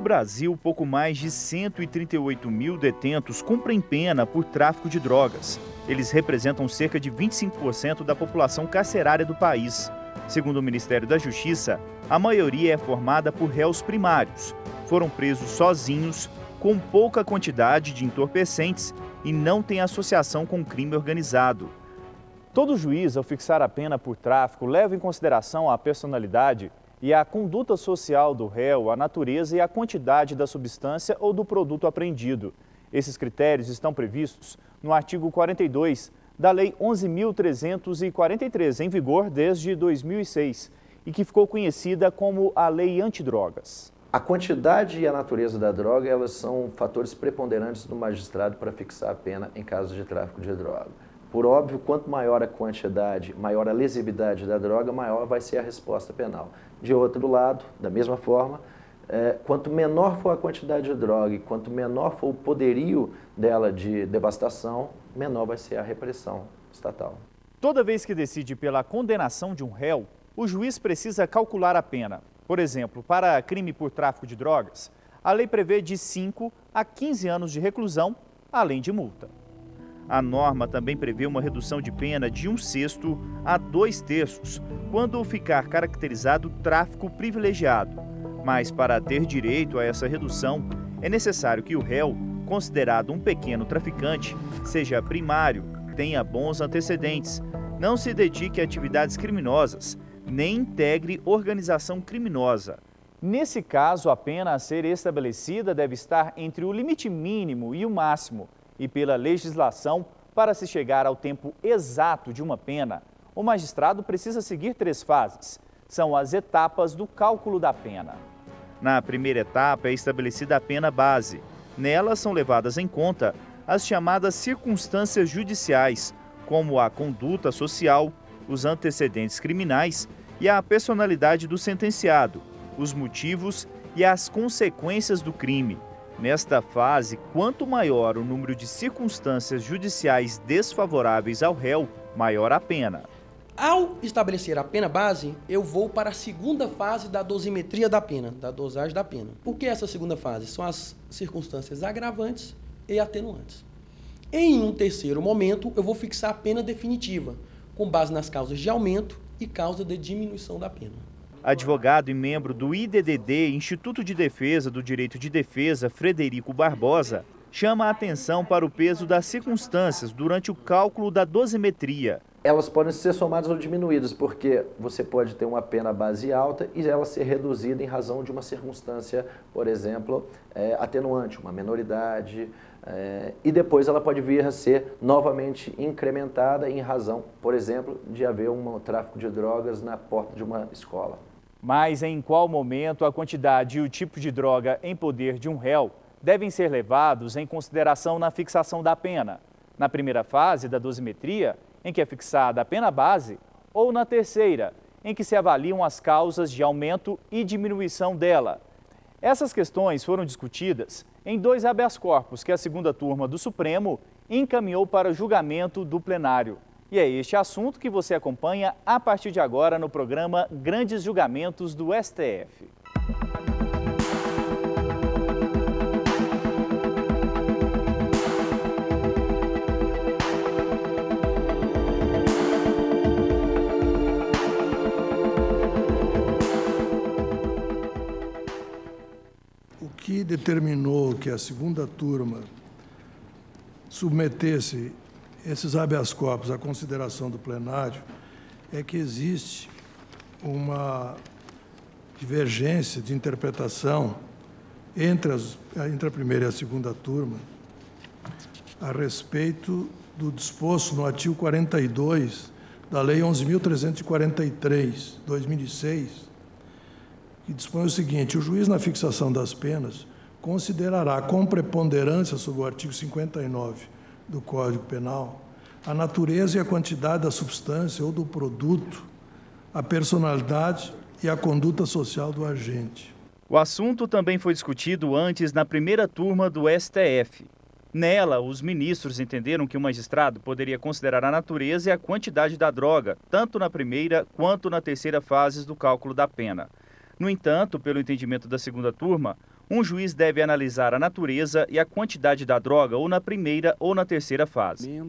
Brasil, pouco mais de 138 mil detentos cumprem pena por tráfico de drogas. Eles representam cerca de 25% da população carcerária do país. Segundo o Ministério da Justiça, a maioria é formada por réus primários. Foram presos sozinhos, com pouca quantidade de entorpecentes e não têm associação com crime organizado. Todo juiz, ao fixar a pena por tráfico, leva em consideração a personalidade e a conduta social do réu, a natureza e a quantidade da substância ou do produto apreendido. Esses critérios estão previstos no artigo 42 da Lei 11.343, em vigor desde 2006, e que ficou conhecida como a Lei Antidrogas. A quantidade e a natureza da droga, elas são fatores preponderantes do magistrado para fixar a pena em casos de tráfico de droga. Por óbvio, quanto maior a quantidade, maior a lesividade da droga, maior vai ser a resposta penal. De outro lado, da mesma forma, quanto menor for a quantidade de droga e quanto menor for o poderio dela de devastação, menor vai ser a repressão estatal. Toda vez que decide pela condenação de um réu, o juiz precisa calcular a pena. Por exemplo, para crime por tráfico de drogas, a lei prevê de 5 a 15 anos de reclusão, além de multa. A norma também prevê uma redução de pena de 1/6 a 2/3, quando ficar caracterizado tráfico privilegiado. Mas para ter direito a essa redução, é necessário que o réu, considerado um pequeno traficante, seja primário, tenha bons antecedentes, não se dedique a atividades criminosas, nem integre organização criminosa. Nesse caso, a pena a ser estabelecida deve estar entre o limite mínimo e o máximo. E pela legislação, para se chegar ao tempo exato de uma pena, o magistrado precisa seguir 3 fases. São as etapas do cálculo da pena. Na primeira etapa é estabelecida a pena base. Nela são levadas em conta as chamadas circunstâncias judiciais, como a conduta social, os antecedentes criminais e a personalidade do sentenciado, os motivos e as consequências do crime. Nesta fase, quanto maior o número de circunstâncias judiciais desfavoráveis ao réu, maior a pena. Ao estabelecer a pena base, eu vou para a segunda fase da dosimetria da pena, da dosagem da pena. O que é essa segunda fase? São as circunstâncias agravantes e atenuantes. Em um terceiro momento, eu vou fixar a pena definitiva, com base nas causas de aumento e causa de diminuição da pena. Advogado e membro do IDDD, Instituto de Defesa do Direito de Defesa, Frederico Barbosa, chama a atenção para o peso das circunstâncias durante o cálculo da dosimetria. Elas podem ser somadas ou diminuídas, porque você pode ter uma pena base alta e ela ser reduzida em razão de uma circunstância, por exemplo, atenuante, uma menoridade, e depois ela pode vir a ser novamente incrementada em razão, por exemplo, de haver um tráfico de drogas na porta de uma escola. Mas em qual momento a quantidade e o tipo de droga em poder de um réu devem ser levados em consideração na fixação da pena? Na primeira fase da dosimetria, em que é fixada a pena base, ou na terceira, em que se avaliam as causas de aumento e diminuição dela. Essas questões foram discutidas em 2 habeas corpus que a segunda turma do Supremo encaminhou para julgamento do plenário. E é este assunto que você acompanha a partir de agora no programa Grandes Julgamentos do STF. O que determinou que a segunda turma submetesse esses habeas corpus à consideração do plenário é que existe uma divergência de interpretação entre a primeira e a segunda turma a respeito do disposto no artigo 42 da Lei 11.343, 2006, que dispõe o seguinte: o juiz, na fixação das penas, considerará com preponderância sobre o artigo 59 do Código Penal a natureza e a quantidade da substância ou do produto, a personalidade e a conduta social do agente. O assunto também foi discutido antes na primeira turma do STF. Nela, os ministros entenderam que o magistrado poderia considerar a natureza e a quantidade da droga, tanto na primeira quanto na terceira fases do cálculo da pena. No entanto, pelo entendimento da segunda turma, Um juiz deve analisar a natureza e a quantidade da droga ou na primeira ou na terceira fase.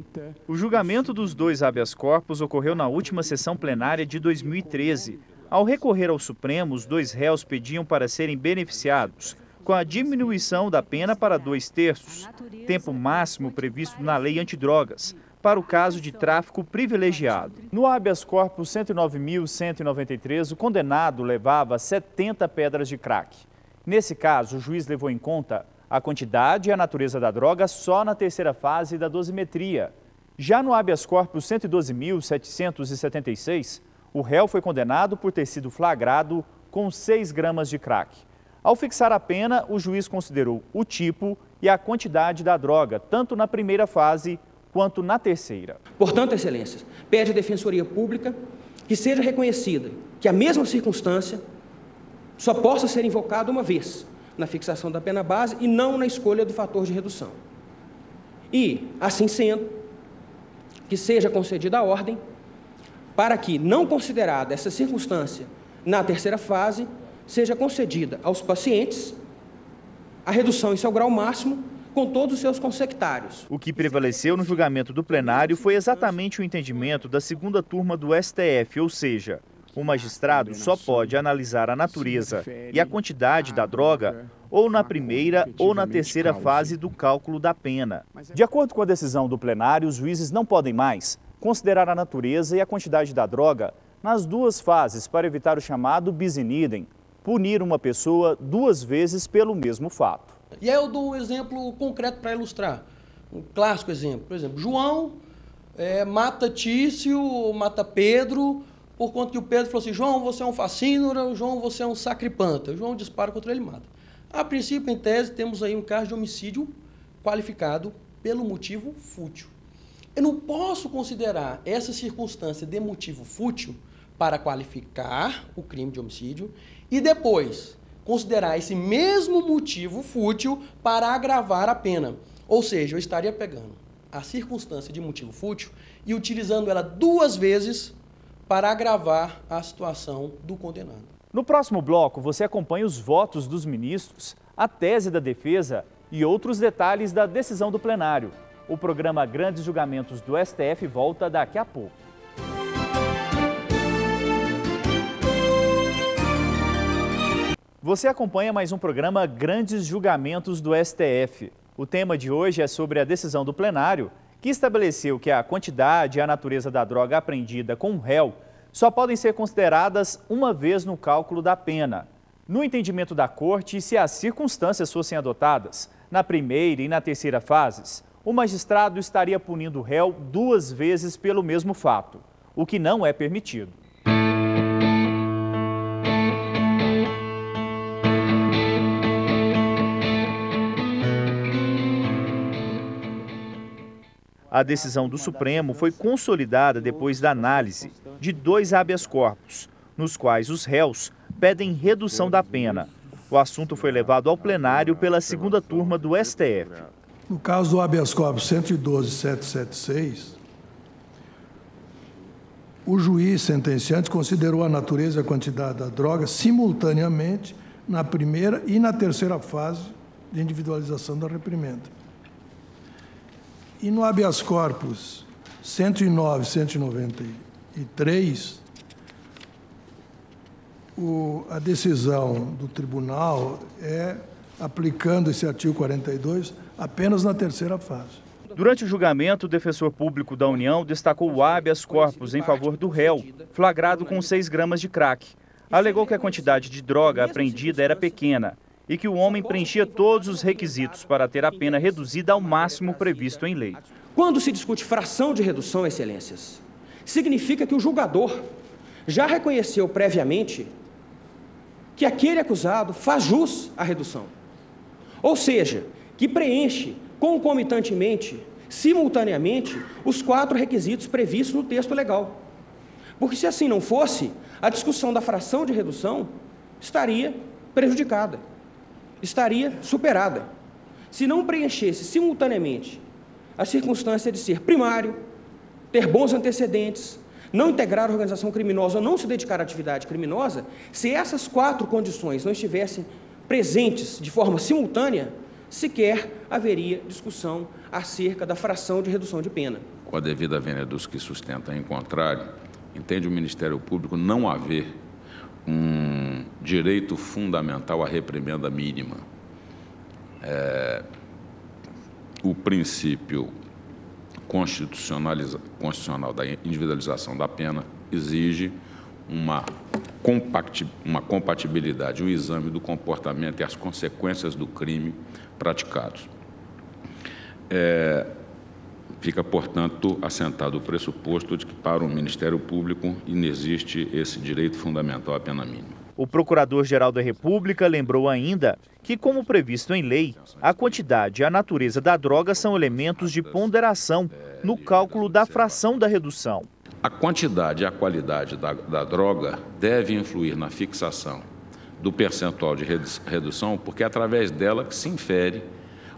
O julgamento dos dois habeas corpus ocorreu na última sessão plenária de 2013. Ao recorrer ao Supremo, os dois réus pediam para serem beneficiados com a diminuição da pena para 2/3, tempo máximo previsto na lei antidrogas, para o caso de tráfico privilegiado. No habeas corpus 109.193, o condenado levava 70 pedras de crack. Nesse caso, o juiz levou em conta a quantidade e a natureza da droga só na terceira fase da dosimetria. Já no habeas corpus 112.776, o réu foi condenado por ter sido flagrado com 6 gramas de crack. Ao fixar a pena, o juiz considerou o tipo e a quantidade da droga, tanto na primeira fase quanto na terceira. Portanto, excelências, pede à Defensoria Pública que seja reconhecida que a mesma circunstância só possa ser invocada uma vez na fixação da pena base e não na escolha do fator de redução. E, assim sendo, que seja concedida a ordem para que, não considerada essa circunstância na terceira fase, seja concedida aos pacientes a redução em seu grau máximo com todos os seus consectários. O que prevaleceu no julgamento do plenário foi exatamente o entendimento da segunda turma do STF, ou seja, o magistrado só pode analisar a natureza e a quantidade da droga ou na primeira ou na terceira fase do cálculo da pena. De acordo com a decisão do plenário, os juízes não podem mais considerar a natureza e a quantidade da droga nas duas fases para evitar o chamado bis in idem, punir uma pessoa 2 vezes pelo mesmo fato. E aí eu dou um exemplo concreto para ilustrar. Um clássico exemplo. Por exemplo, João mata Tício, mata Pedro, por conta que o Pedro falou assim: João, você é um facínora, João, você é um sacripanta. O João dispara contra ele e mata. A princípio, em tese, temos aí um caso de homicídio qualificado pelo motivo fútil. Eu não posso considerar essa circunstância de motivo fútil para qualificar o crime de homicídio e depois considerar esse mesmo motivo fútil para agravar a pena. Ou seja, eu estaria pegando a circunstância de motivo fútil e utilizando ela 2 vezes para agravar a situação do condenado. No próximo bloco, você acompanha os votos dos ministros, a tese da defesa e outros detalhes da decisão do plenário. O programa Grandes Julgamentos do STF volta daqui a pouco. Você acompanha mais um programa Grandes Julgamentos do STF. O tema de hoje é sobre a decisão do plenário, que estabeleceu que a quantidade e a natureza da droga apreendida com o réu só podem ser consideradas uma vez no cálculo da pena. No entendimento da Corte, se as circunstâncias fossem adotadas na primeira e na terceira fases, o magistrado estaria punindo o réu 2 vezes pelo mesmo fato, o que não é permitido. A decisão do Supremo foi consolidada depois da análise de 2 habeas corpus, nos quais os réus pedem redução da pena. O assunto foi levado ao plenário pela segunda turma do STF. No caso do habeas corpus 112.776, o juiz sentenciante considerou a natureza e a quantidade da droga simultaneamente na primeira e na terceira fase de individualização da reprimenda. E no habeas corpus 109.193, a decisão do tribunal é aplicando esse artigo 42 apenas na terceira fase. Durante o julgamento, o defensor público da União destacou o habeas corpus em favor do réu, flagrado com 6 gramas de crack. Alegou que a quantidade de droga apreendida era pequena e que o homem preenchia todos os requisitos para ter a pena reduzida ao máximo previsto em lei. Quando se discute fração de redução, excelências, significa que o julgador já reconheceu previamente que aquele acusado faz jus à redução. Ou seja, que preenche concomitantemente, simultaneamente, os 4 requisitos previstos no texto legal. Porque se assim não fosse, a discussão da fração de redução estaria prejudicada, estaria superada. Se não preenchesse simultaneamente a circunstância de ser primário, ter bons antecedentes, não integrar a organização criminosa ou não se dedicar à atividade criminosa, se essas 4 condições não estivessem presentes de forma simultânea, sequer haveria discussão acerca da fração de redução de pena. Com a devida vênia dos que sustentam em contrário, entende o Ministério Público não haver um direito fundamental à reprimenda mínima. O princípio constitucional da individualização da pena exige uma compatibilidade, o exame do comportamento e as consequências do crime praticados. Fica, portanto, assentado o pressuposto de que, para o Ministério Público, inexiste esse direito fundamental à pena mínima. O Procurador-Geral da República lembrou ainda que, como previsto em lei, a quantidade e a natureza da droga são elementos de ponderação no cálculo da fração da redução. A quantidade e a qualidade da droga deve influir na fixação do percentual de redução, porque é através dela que se infere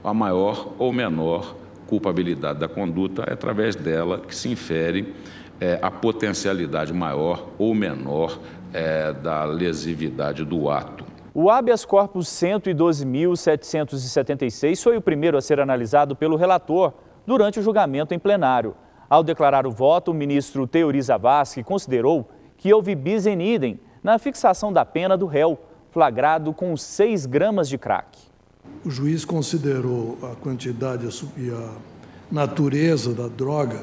a maior ou menor culpabilidade da conduta, é através dela que se infere a potencialidade maior ou menor da lesividade do ato. O habeas corpus 112.776 foi o primeiro a ser analisado pelo relator durante o julgamento em plenário. Ao declarar o voto, o ministro Teori Zavascki considerou que houve bis in idem na fixação da pena do réu, flagrado com 6 gramas de crack. O juiz considerou a quantidade e a natureza da droga,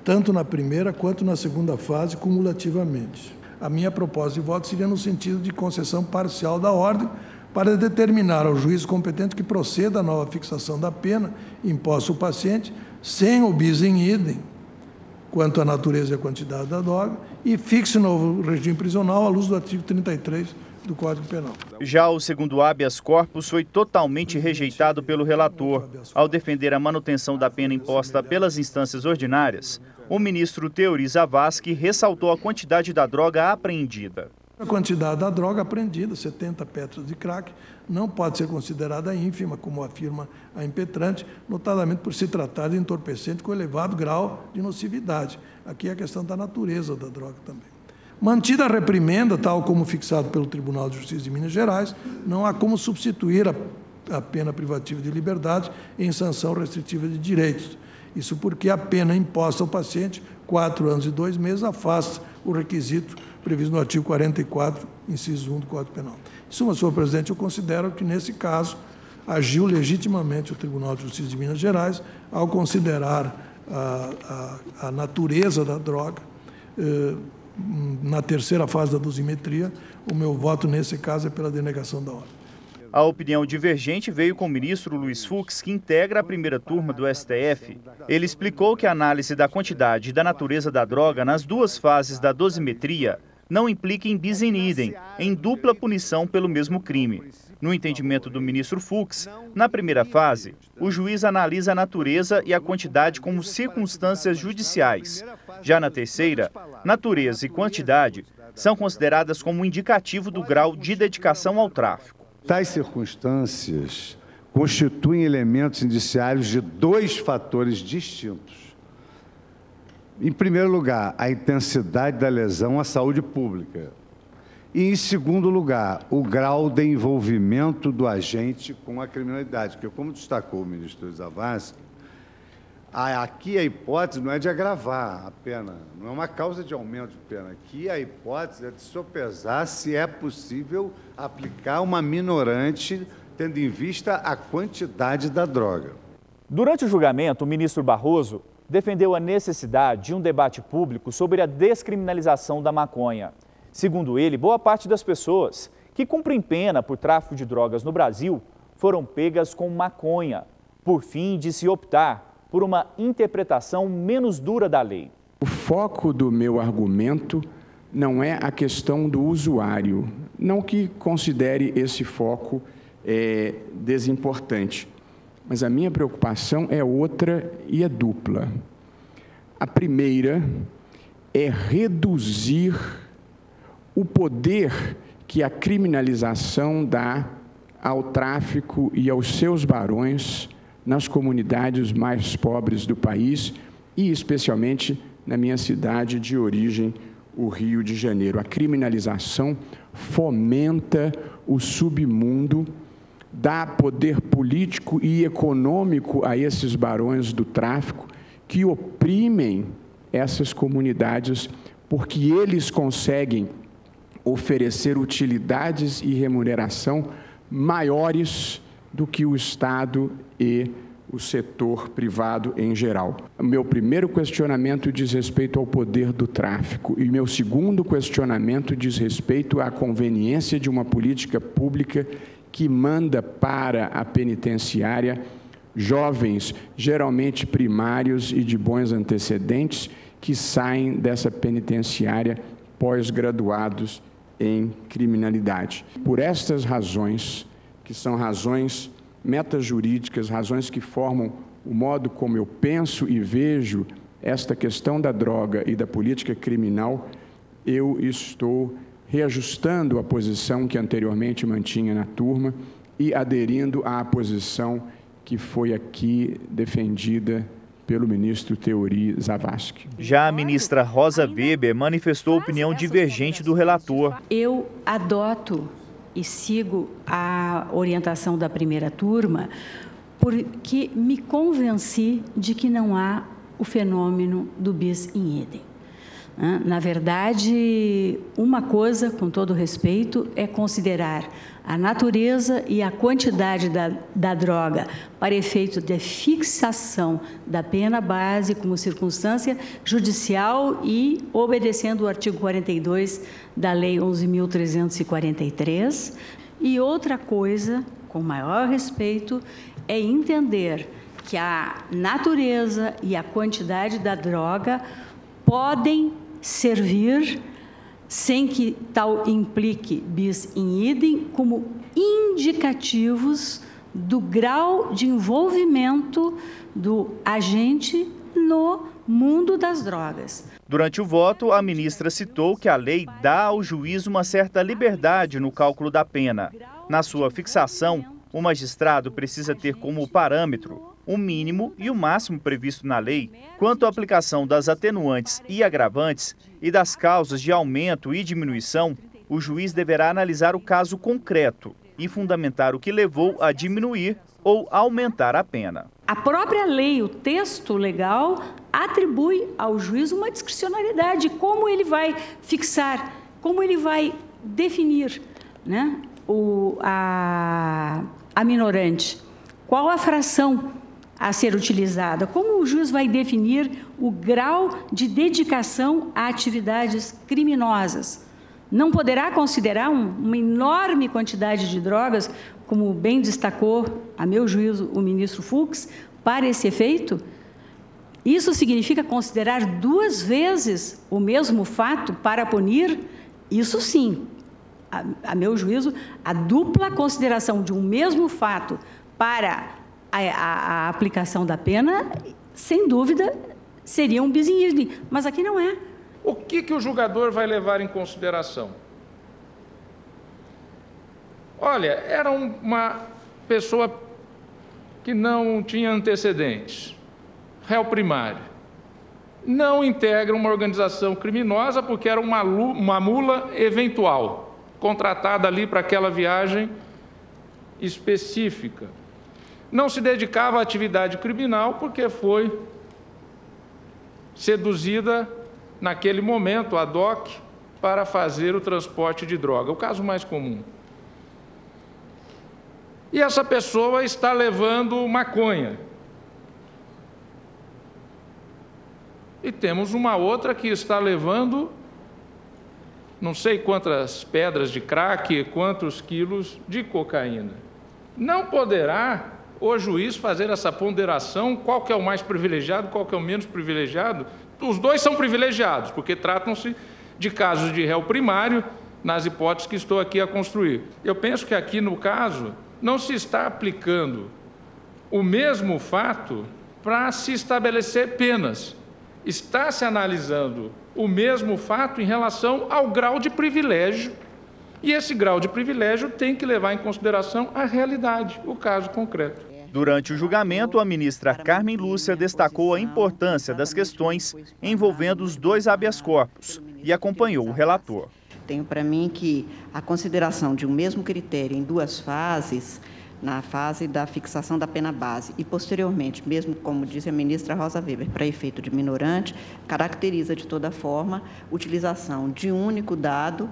tanto na primeira quanto na segunda fase, cumulativamente. A minha proposta de voto seria no sentido de concessão parcial da ordem para determinar ao juiz competente que proceda a nova fixação da pena imposta ao paciente, sem o bis in idem, quanto à natureza e à quantidade da droga, e fixe o novo regime prisional à luz do artigo 33 do Código Penal. Já o segundo habeas corpus foi totalmente rejeitado pelo relator. Ao defender a manutenção da pena imposta pelas instâncias ordinárias, o ministro Teori Zavascki ressaltou a quantidade da droga apreendida. A quantidade da droga apreendida, 70 petras de crack, não pode ser considerada ínfima, como afirma a impetrante, notadamente por se tratar de entorpecente com elevado grau de nocividade. Aqui é a questão da natureza da droga também. Mantida a reprimenda, tal como fixado pelo Tribunal de Justiça de Minas Gerais, não há como substituir a pena privativa de liberdade em sanção restritiva de direitos. Isso porque a pena imposta ao paciente, 4 anos e 2 meses, afasta o requisito previsto no artigo 44, inciso 1 do Código Penal. Em suma, senhor presidente, eu considero que, nesse caso, agiu legitimamente o Tribunal de Justiça de Minas Gerais ao considerar a natureza da droga. Na terceira fase da dosimetria, o meu voto, nesse caso, é pela denegação da ordem. A opinião divergente veio com o ministro Luiz Fux, que integra a primeira turma do STF. Ele explicou que a análise da quantidade e da natureza da droga nas 2 fases da dosimetria não implica em bis in idem, em dupla punição pelo mesmo crime. No entendimento do ministro Fux, na primeira fase, o juiz analisa a natureza e a quantidade como circunstâncias judiciais. Já na terceira, natureza e quantidade são consideradas como indicativo do grau de dedicação ao tráfico. Tais circunstâncias constituem elementos indiciários de 2 fatores distintos. Em primeiro lugar, a intensidade da lesão à saúde pública. E, em segundo lugar, o grau de envolvimento do agente com a criminalidade. Porque, como destacou o ministro Zavascki, aqui a hipótese não é de agravar a pena, não é uma causa de aumento de pena. Aqui a hipótese é de sopesar se é possível aplicar uma minorante, tendo em vista a quantidade da droga. Durante o julgamento, o ministro Barroso defendeu a necessidade de um debate público sobre a descriminalização da maconha. Segundo ele, boa parte das pessoas que cumprem pena por tráfico de drogas no Brasil foram pegas com maconha. Por fim, disse optar por uma interpretação menos dura da lei. O foco do meu argumento não é a questão do usuário, não que considere esse foco desimportante, mas a minha preocupação é outra e é dupla. A primeira é reduzir o poder que a criminalização dá ao tráfico e aos seus barões nas comunidades mais pobres do país e, especialmente, na minha cidade de origem, o Rio de Janeiro. A criminalização fomenta o submundo, dá poder político e econômico a esses barões do tráfico que oprimem essas comunidades, porque eles conseguem oferecer utilidades e remuneração maiores do que o Estado e o setor privado em geral. O meu primeiro questionamento diz respeito ao poder do tráfico e meu segundo questionamento diz respeito à conveniência de uma política pública que manda para a penitenciária jovens, geralmente primários e de bons antecedentes, que saem dessa penitenciária pós-graduados em criminalidade. Por estas razões, que são razões metajurídicas, razões que formam o modo como eu penso e vejo esta questão da droga e da política criminal, eu estou reajustando a posição que anteriormente mantinha na turma e aderindo à posição que foi aqui defendida pelo ministro Teori Zavascki. Já a ministra Rosa Weber manifestou opinião divergente do relator. Eu adoto e sigo a orientação da primeira turma porque me convenci de que não há o fenômeno do bis in idem. Na verdade, uma coisa, com todo respeito, é considerar a natureza e a quantidade da droga para efeito de fixação da pena base como circunstância judicial e obedecendo o artigo 42 da Lei 11.343. E outra coisa, com maior respeito, é entender que a natureza e a quantidade da droga podem servir, sem que tal implique bis in idem, como indicativos do grau de envolvimento do agente no mundo das drogas. Durante o voto, a ministra citou que a lei dá ao juiz uma certa liberdade no cálculo da pena. Na sua fixação, o magistrado precisa ter como parâmetro o mínimo e o máximo previsto na lei quanto à aplicação das atenuantes e agravantes e das causas de aumento e diminuição. O juiz deverá analisar o caso concreto e fundamentar o que levou a diminuir ou aumentar a pena. A própria lei, o texto legal, atribui ao juiz uma discricionariedade, como ele vai fixar, como ele vai definir, né, a minorante, qual a fração a ser utilizada, como o juiz vai definir o grau de dedicação a atividades criminosas. Não poderá considerar uma enorme quantidade de drogas, como bem destacou, a meu juízo, o ministro Fux, para esse efeito? Isso significa considerar duas vezes o mesmo fato para punir? Isso sim, a meu juízo, a dupla consideração de um mesmo fato para a aplicação da pena, sem dúvida, seria um bis in idem, mas aqui não é. O que o julgador vai levar em consideração? Olha, era uma pessoa que não tinha antecedentes, réu primário, não integra uma organização criminosa porque era uma mula eventual, contratada ali para aquela viagem específica. Não se dedicava à atividade criminal porque foi seduzida naquele momento, ad hoc, para fazer o transporte de droga, o caso mais comum. E essa pessoa está levando maconha. E temos uma outra que está levando não sei quantas pedras de crack, quantos quilos de cocaína. Não poderá o juiz fazer essa ponderação, qual que é o mais privilegiado, qual que é o menos privilegiado? Os dois são privilegiados, porque tratam-se de casos de réu primário, nas hipóteses que estou aqui a construir. Eu penso que aqui, no caso, não se está aplicando o mesmo fato para se estabelecer penas. Está se analisando o mesmo fato em relação ao grau de privilégio, e esse grau de privilégio tem que levar em consideração a realidade, o caso concreto. Durante o julgamento, a ministra Carmen Lúcia destacou a importância das questões envolvendo os dois habeas corpus e acompanhou o relator. Tenho para mim que a consideração de um mesmo critério em duas fases, na fase da fixação da pena base e, posteriormente, mesmo como disse a ministra Rosa Weber, para efeito de minorante, caracteriza de toda forma a utilização de um único dado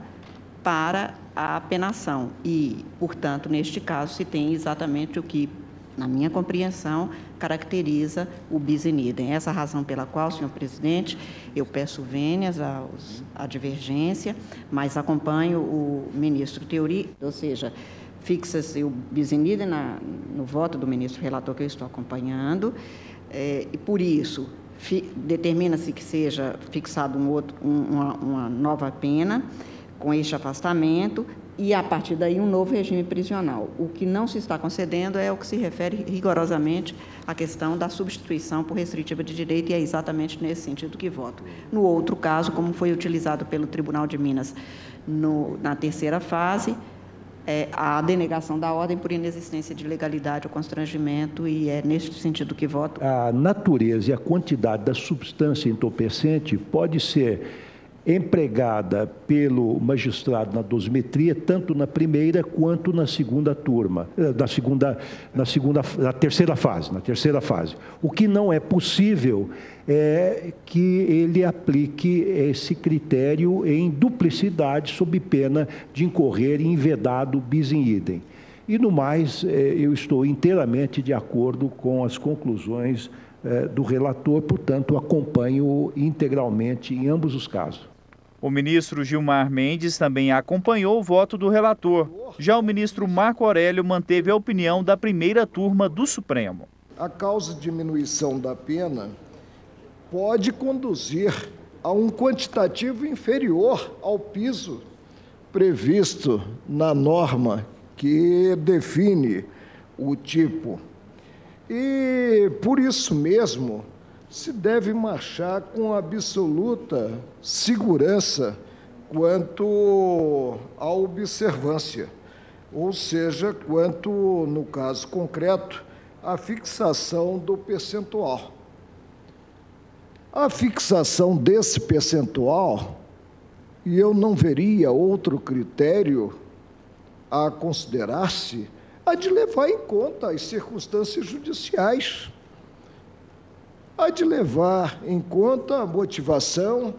para a penação e, portanto, neste caso, se tem exatamente o que, na minha compreensão, caracteriza o bis in idem. Essa é a razão pela qual, senhor presidente, eu peço vênias à divergência, mas acompanho o ministro Theory, ou seja, fixa-se o bis in idem no voto do ministro relator que eu estou acompanhando, e por isso determina-se que seja fixado uma nova pena com este afastamento e, a partir daí, um novo regime prisional. O que não se está concedendo é o que se refere rigorosamente à questão da substituição por restritiva de direito, e é exatamente nesse sentido que voto. No outro caso, como foi utilizado pelo Tribunal de Minas na terceira fase, a denegação da ordem por inexistência de legalidade ou constrangimento, e é neste sentido que voto. A natureza e a quantidade da substância entorpecente pode ser empregada pelo magistrado na dosimetria, tanto na primeira quanto na segunda turma, na terceira fase. O que não é possível é que ele aplique esse critério em duplicidade, sob pena de incorrer em vedado bis in idem. E, no mais, eu estou inteiramente de acordo com as conclusões do relator, portanto, acompanho integralmente em ambos os casos. O ministro Gilmar Mendes também acompanhou o voto do relator. Já o ministro Marco Aurélio manteve a opinião da primeira turma do Supremo. A causa de diminuição da pena pode conduzir a um quantitativo inferior ao piso previsto na norma que define o tipo. E, por isso mesmo, se deve marchar com absoluta segurança quanto à observância, ou seja, quanto, no caso concreto, à fixação do percentual. A fixação desse percentual, e eu não veria outro critério a considerar-se, a de levar em conta as circunstâncias judiciais, há de levar em conta a motivação,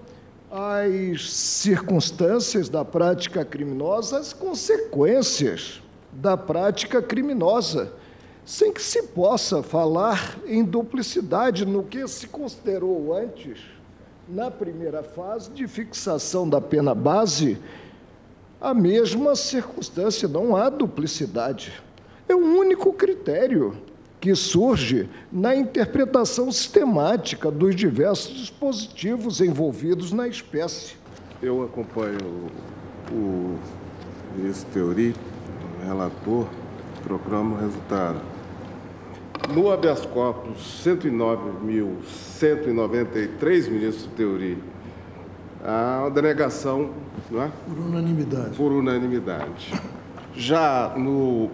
as circunstâncias da prática criminosa, as consequências da prática criminosa, sem que se possa falar em duplicidade no que se considerou antes, na primeira fase de fixação da pena base, a mesma circunstância, não há duplicidade. É um único critério que surge na interpretação sistemática dos diversos dispositivos envolvidos na espécie. Eu acompanho o ministro Theory, o relator, proclamo o resultado. No habeas corpus 109.193, ministro Theory, a denegação, não é? Por unanimidade. Por unanimidade. Já no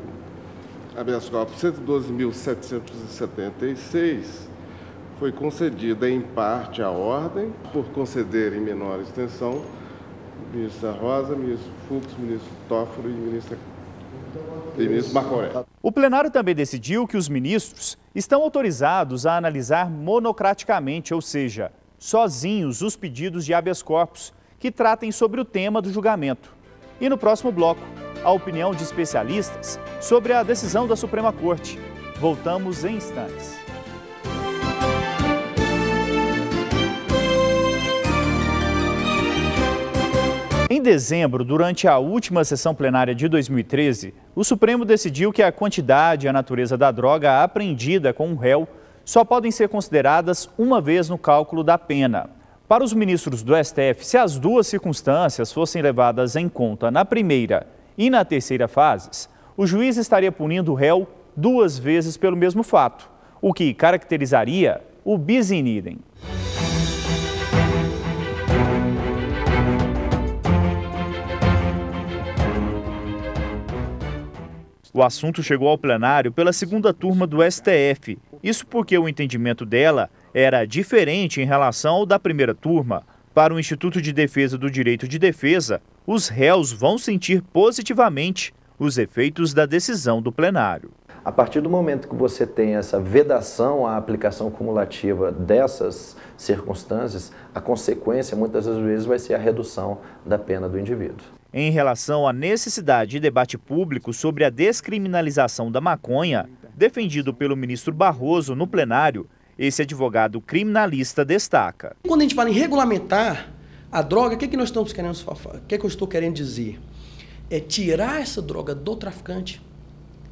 habeas corpus 112.776, foi concedida em parte a ordem por conceder em menor extensão ministra Rosa, ministro Fux, ministro Toffolo e ministro Marco Aurélio. O plenário também decidiu que os ministros estão autorizados a analisar monocraticamente, ou seja, sozinhos, os pedidos de habeas corpus que tratem sobre o tema do julgamento. E no próximo bloco, a opinião de especialistas sobre a decisão da Suprema Corte. Voltamos em instantes. Em dezembro, durante a última sessão plenária de 2013, o Supremo decidiu que a quantidade e a natureza da droga apreendida com um réu só podem ser consideradas uma vez no cálculo da pena. Para os ministros do STF, se as duas circunstâncias fossem levadas em conta na primeira e na terceira fases, o juiz estaria punindo o réu duas vezes pelo mesmo fato, o que caracterizaria o bis in idem. O assunto chegou ao plenário pela segunda turma do STF. Isso porque o entendimento dela era diferente em relação ao da primeira turma. Para o Instituto de Defesa do Direito de Defesa, os réus vão sentir positivamente os efeitos da decisão do plenário. A partir do momento que você tem essa vedação à aplicação cumulativa dessas circunstâncias, a consequência muitas das vezes vai ser a redução da pena do indivíduo. Em relação à necessidade de debate público sobre a descriminalização da maconha, defendido pelo ministro Barroso no plenário, esse advogado criminalista destaca. Quando a gente fala em regulamentar a droga, o que nós estamos querendo falar? O que eu estou querendo dizer? É tirar essa droga do traficante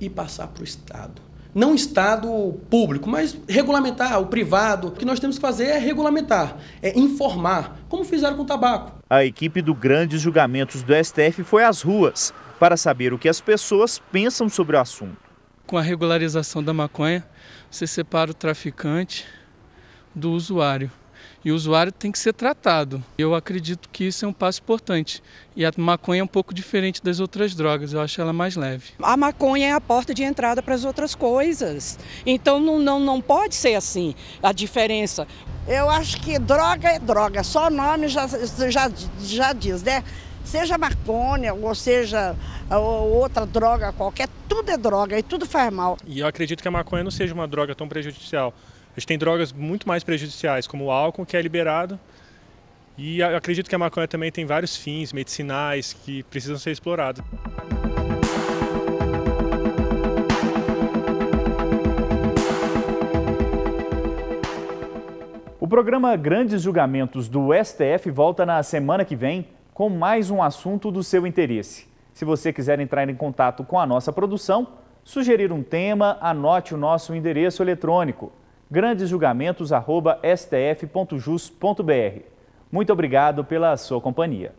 e passar para o Estado. Não o Estado público, mas regulamentar o privado. O que nós temos que fazer é regulamentar, é informar, como fizeram com o tabaco. A equipe do Grandes Julgamentos do STF foi às ruas para saber o que as pessoas pensam sobre o assunto. Com a regularização da maconha, você separa o traficante do usuário. E o usuário tem que ser tratado. Eu acredito que isso é um passo importante. E a maconha é um pouco diferente das outras drogas, eu acho ela mais leve. A maconha é a porta de entrada para as outras coisas. Então não pode ser assim a diferença. Eu acho que droga é droga, só o nome já diz, né? Seja maconha ou seja outra droga qualquer, tudo é droga e tudo faz mal. E eu acredito que a maconha não seja uma droga tão prejudicial. A gente tem drogas muito mais prejudiciais, como o álcool, que é liberado. E eu acredito que a maconha também tem vários fins medicinais que precisam ser explorados. O programa Grandes Julgamentos do STF volta na semana que vem com mais um assunto do seu interesse. Se você quiser entrar em contato com a nossa produção, sugerir um tema, anote o nosso endereço eletrônico: grandesjulgamentos@stf.jus.br. Muito obrigado pela sua companhia.